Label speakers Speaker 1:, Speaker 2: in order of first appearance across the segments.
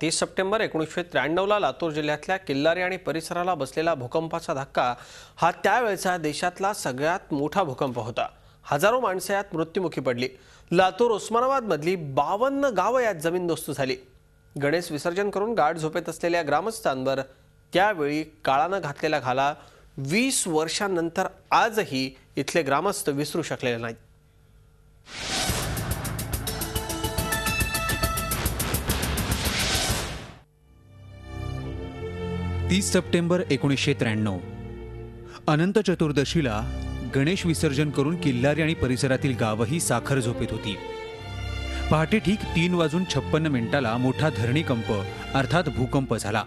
Speaker 1: 30 September 1993ला Latur जिल्ह्यातल्या किल्लारी आणि परिसराला बसलेला भूकंपाचा धक्का हा त्यावेळचा देशातला सगळ्यात मोठा भूकंप होता। हजारो माणसे यात मृत्युमुखी पडली। लातूर उस्मानाबाद मधली 52 गावं यात जमीनदोस्त झाली। गणेश विसर्जन करून गाढ झोपेत असलेल्या ग्रामस्थांवर त्यावेळी काळाने घातलेला घाला 20 वर्षांनंतर आजही इथले ग्रामस्थ विसरू शकलेले नाहीत।
Speaker 2: 30 सप्टेंबर 1993 अनंत चतुर्दशीला गणेश विसर्जन करून किल्लारी आणि परिसरातील गावही साखर झोपेत होती। पहाटे ठीक 3:56 मोठा धरणीकंप अर्थात भूकंप झाला।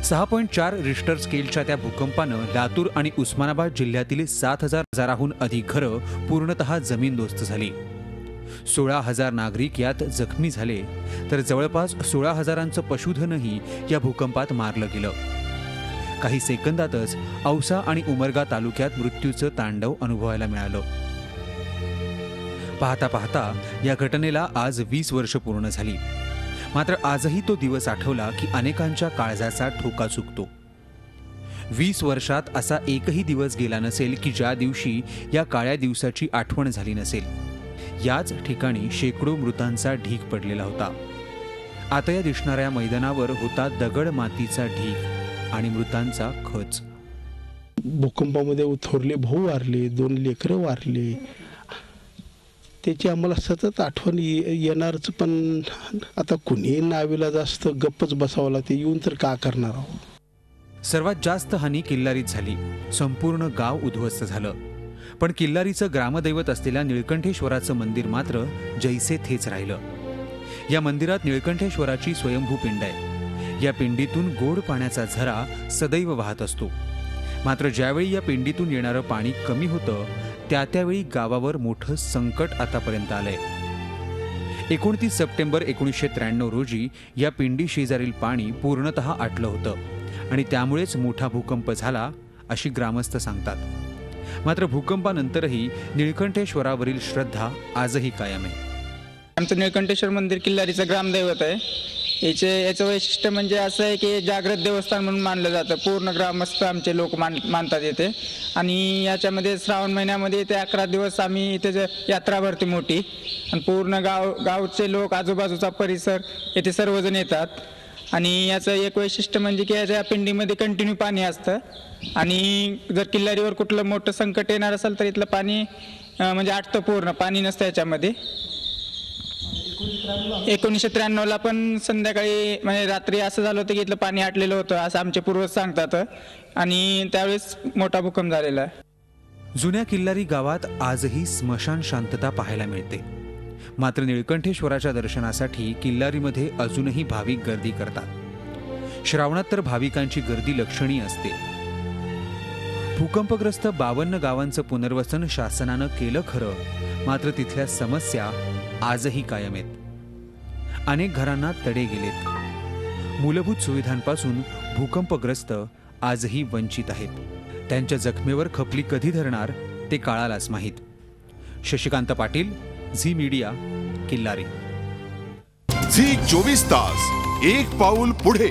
Speaker 2: 6.4 रिश्टर स्केलच्या त्या भूकंपानं लातूर आणि उस्मानाबाद जिल्ह्यातील 7,000 अधिक घरं पूर्णतः जमीनदोस्त झाली। 16,000 नागरिक यात जखमी झाले, तर जवळपास 16,000चं पशुधनही या भूकंपात मारलं गेलं। काही सेकंदातच औसा आणि उमरगा तालुक्यात मृत्यूचं तांडव अनुभवायला मिळालं। पाहता पाहता या घटनेला आज 20 वर्ष पूर्ण झाली। मात्र आजही तो दिवस आठवला की अनेकांच्या काळजाचा ठोका चुकतो। 20 वर्षात असा एकही दिवस गेला नसेल की ज्या दिवशी या काळ्या दिवसाची आठवण झाली नसेल। याच ठिकाणी शेकडो मृतांचा ढीग पडलेला होता। आता या दिसणाऱ्या मैदानावर होता दगड मातीचा ढीग आणि मृतांचा खच।
Speaker 3: भूकंपामध्ये थोरले भाऊ वारले, 2 लेकरं वारले। त्याची आम्हाला सतत आठवण येणारच, पण आता कुणी नावीला जास्त गप्पच बसावं लागते, येऊन तर का करणार आहोत।
Speaker 2: सर्वात जास्त हानी किल्लारीत झाली। संपूर्ण गाव उद्ध्वस्त झालं। पण किल्लारीचं ग्रामदैवत असलेल्या निळकंठेश्वराचं मंदिर मात्र जैसे थेच राहिलं। या मंदिरात निळकंठेश्वराची स्वयंभू पिंड आहे। या पिंडीतून गोड पाण्याचा झरा सदैव वाहत असतो। मात्र ज्यावेळी या पिंडीतून येणारं पाणी कमी होतं त्यावेळी गावावर मोठं संकट आतापर्यंत आलंय। 29 सप्टेंबर 1993 रोजी या पिंडी शेजारील पाणी पूर्णतः आटलं होतं आणि त्यामुळेच मोठा भूकंप झाला अशी ग्रामस्थ सांगतात। मात्र भूकंपानंतरही निळकंठेश्वरावरील श्रद्धा आजही कायम आहे।
Speaker 4: आमचं निळकंठेश्वर मंदिर किल्लारीचं ग्रामदैवत आहे। याचं वैशिष्ट्य म्हणजे असं आहे की जागृत देवस्थान म्हणून मानलं जातं। पूर्ण ग्रामस्थ आमचे लोक मानतात येते आणि याच्यामध्ये श्रावण महिन्यामध्ये ते 11 दिवस आम्ही इथे यात्रा भरते मोठी आणि पूर्ण गावचे लोक, आजूबाजूचा परिसर येथे सर्वजण येतात। आणि याचं एक वैशिष्ट्य म्हणजे की याच्या पिंडीमध्ये कंटिन्यू पाणी असतं आणि जर किल्लारीवर कुठलं मोठं संकट येणार असेल तर इथलं पाणी म्हणजे आटतं, पूर्ण पाणी नसतं याच्यामध्ये। 1993ला पण संध्याकाळी म्हणजे रात्री असं झालं होतं की इथलं पाणी आटलेलं होतं असं आमचे पूर्वज सांगतात आणि त्यावेळेस मोठा भूकंप झालेला आहे।
Speaker 2: जुन्या किल्लारी गावात आजही स्मशान शांतता पाहायला मिळते। मात्र निळकंठेश्वराच्या दर्शनासाठी किल्लारीमध्ये अजूनही भाविक गर्दी करतात। श्रावणात तर भाविकांची गर्दी लक्षणीय असते। भूकंपग्रस्त 52 गावांचं पुनर्वसन शासनानं केलं खरं, मात्र तिथल्या समस्या आजही कायम आहेत। अनेक घरांना तडे गेलेत। मूलभूत सुविधांपासून भूकंपग्रस्त आजही वंचित आहेत। त्यांच्या जखमेवर खपली कधी धरणार ते काळालाच माहीत। Shashikant Patil, Zee media, Killari.
Speaker 5: Zee 24 तास, एक पाऊल पुढे।